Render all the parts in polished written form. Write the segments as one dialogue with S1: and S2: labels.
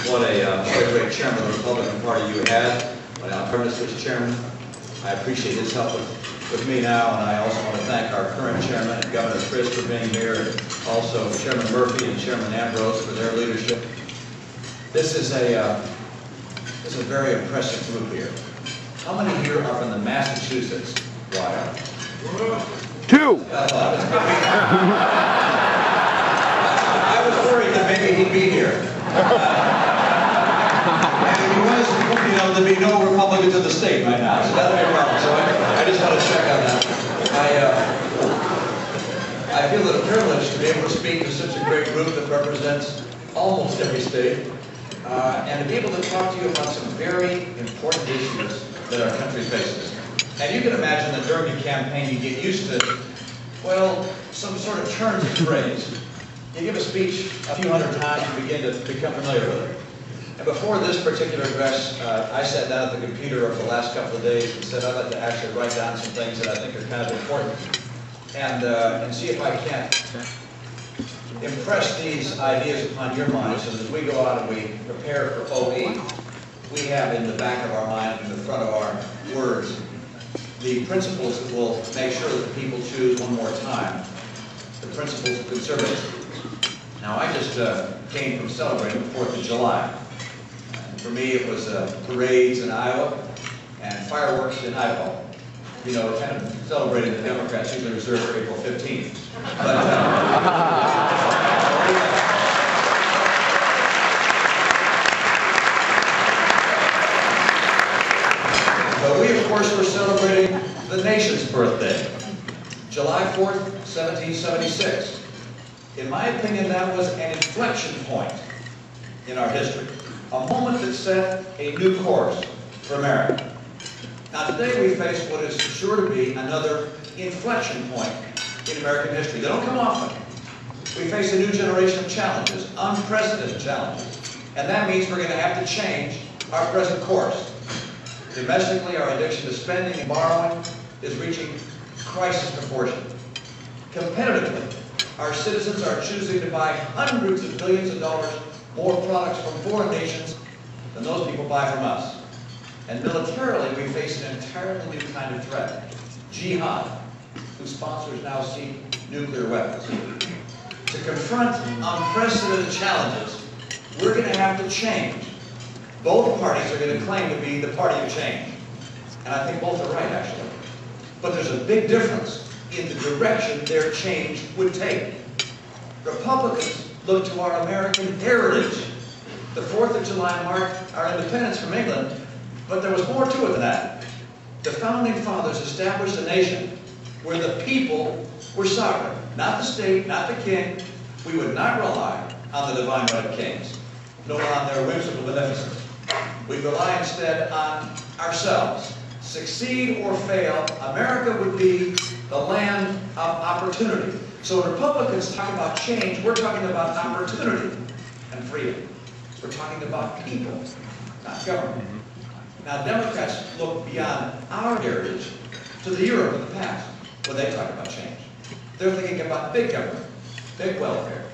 S1: What a great chairman of the Republican Party you had when Al Ernest was chairman. I appreciate his help with me now, and I also want to thank our current chairman, Governor Chris, for being here, and also Chairman Murphy and Chairman Ambrose for their leadership. This is a very impressive group here. How many here are from the Massachusetts wire?
S2: 2.
S1: I was worried that maybe he'd be here. And if he was, there'd be no Republicans in the state right now, so that'd be a problem. So I just want to check on that. I feel it a privilege to be able to speak to such a great group that represents almost every state, and to be able to talk to you about some very important issues that our country faces. And you can imagine that during your campaign you get used to, well, some sort of turns of phrase. You give a speech a few hundred times and begin to become familiar with it. And before this particular address, I sat down at the computer over the last couple of days and said I'd like to actually write down some things that I think are kind of important, and see if I can't impress these ideas upon your mind, so that as we go out and we prepare for OE, we have in the back of our mind, in the front of our words, the principles that will make sure that the people choose one more time, the principles of conservatism. Now, I just came from celebrating the 4th of July. And for me, it was parades in Iowa and fireworks in Idaho. You know, kind of celebrating the Democrats usually reserved for April 15th. But we, of course, were celebrating the nation's birthday, July 4th, 1776. In my opinion, that was an inflection point in our history, a moment that set a new course for America. Now, today we face what is sure to be another inflection point in American history. They don't come often. We face a new generation of challenges, unprecedented challenges, and that means we're going to have to change our present course. Domestically, our addiction to spending and borrowing is reaching crisis proportion. Competitively, our citizens are choosing to buy hundreds of billions of dollars more products from foreign nations than those people buy from us. And militarily, we face an entirely new kind of threat, jihad, whose sponsors now seek nuclear weapons. To confront unprecedented challenges, we're going to have to change. Both parties are going to claim to be the party of change. And I think both are right, actually. But there's a big difference in the direction their change would take. Republicans look to our American heritage. The 4th of July marked our independence from England, but there was more to it than that. The Founding Fathers established a nation where the people were sovereign, not the state, not the king. We would not rely on the divine right of kings, nor on their whimsical beneficence. We rely instead on ourselves. Succeed or fail, America would be the land of opportunity. So when Republicans talk about change, we're talking about opportunity and freedom. We're talking about people, not government. Now, Democrats look beyond our heritage to the Europe of the past when they talk about change. They're thinking about big government, big welfare,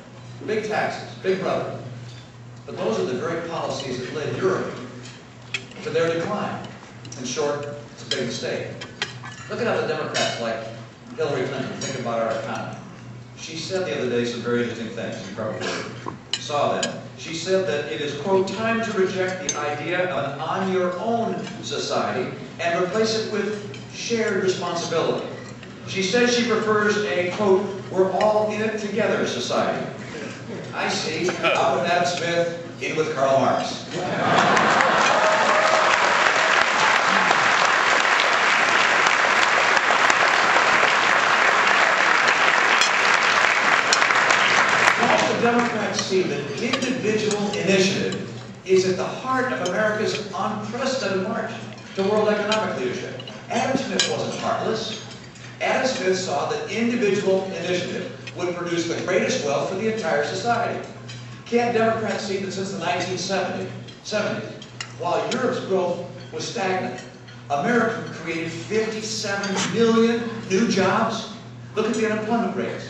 S1: big taxes, big brother. But those are the very policies that led Europe to their decline. In short, it's a big mistake. Look at how the Democrats like Hillary Clinton think about our economy. She said the other day some very interesting things. You probably saw them. She said that it is, quote, time to reject the idea of an on-your-own society and replace it with shared responsibility. She says she prefers a, quote, we're all in it together society. I see. Out with Adam Smith, in with Karl Marx. Democrats see that individual initiative is at the heart of America's unprecedented march to world economic leadership. Adam Smith wasn't heartless. Adam Smith saw that individual initiative would produce the greatest wealth for the entire society. Can't Democrats see that since the 1970s, while Europe's growth was stagnant, America created 57 million new jobs? Look at the unemployment rates.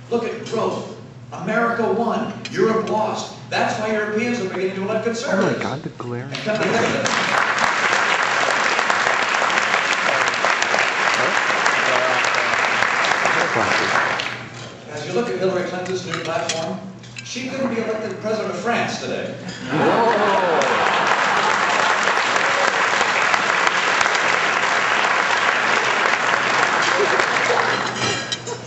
S1: Look at growth. America won, Europe lost. That's why Europeans are beginning to elect
S2: Oh
S1: conservatives.
S2: my God, the glare.
S1: And come to think of it, as you look at Hillary Clinton's new platform, she couldn't be elected president of France today.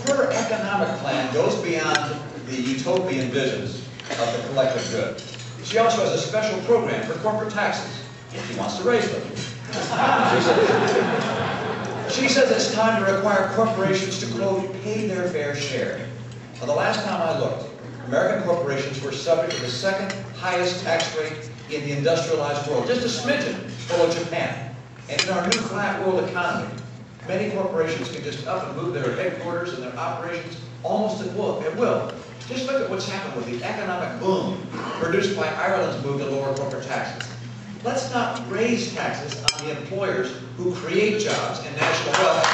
S1: Her economic plan goes beyond the utopian visions of the collective good. She also has a special program for corporate taxes. She wants to raise them. She says it's time to require corporations to, quote, pay their fair share. Now, the last time I looked, American corporations were subject to the second highest tax rate in the industrialized world, just a smidgen below Japan. And in our new flat world economy, many corporations can just up and move their headquarters and their operations almost at will. Just look at what's happened with the economic boom produced by Ireland's move to lower corporate taxes. Let's not raise taxes on the employers who create jobs and national wealth.